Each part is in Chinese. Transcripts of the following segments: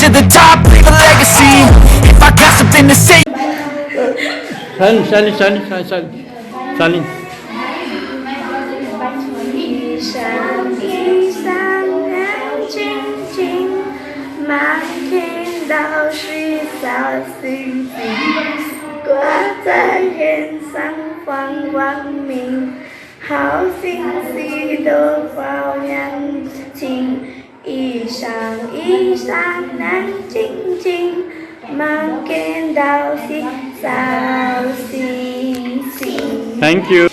to the top, leave a legacy. If I got something to say. Silent. 一闪一闪亮晶晶，满天都是小星星，挂在天上放光明，好星星都好亮晶，一闪一闪亮晶晶，满天都是小星星。 Thank you.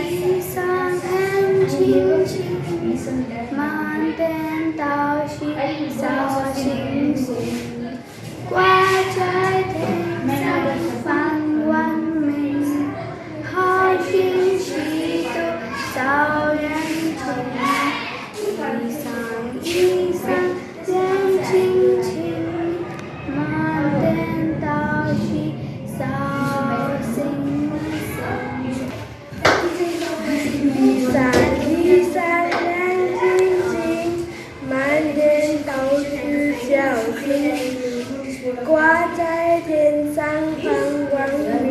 一闪亮晶晶，满天都是小星星，挂在天上放光明，好星星都照亮晶，一闪亮晶晶，满天都是小星星。 一闪一闪亮晶晶，满天都是小星星，挂在天上放光明，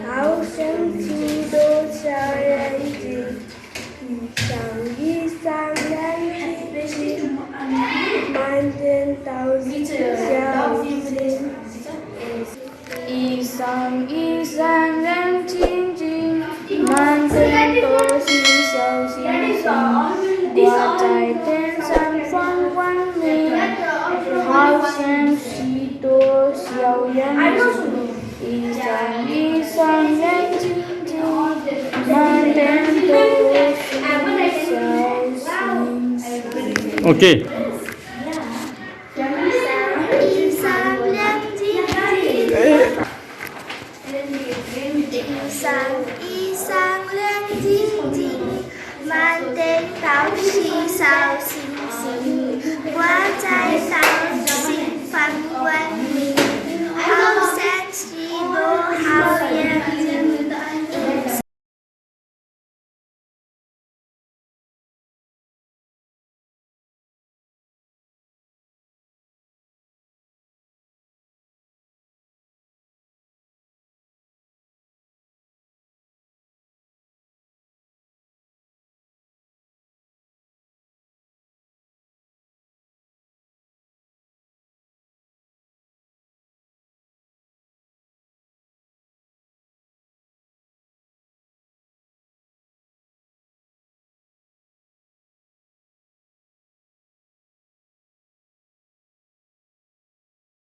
好像许多小眼睛。一闪亮晶晶，满天都是小星星。一闪一闪亮晶晶，满天都是小星星，挂在天上放光明，好像许多小眼睛。一闪一闪亮晶晶，满天都是小星星。Okay.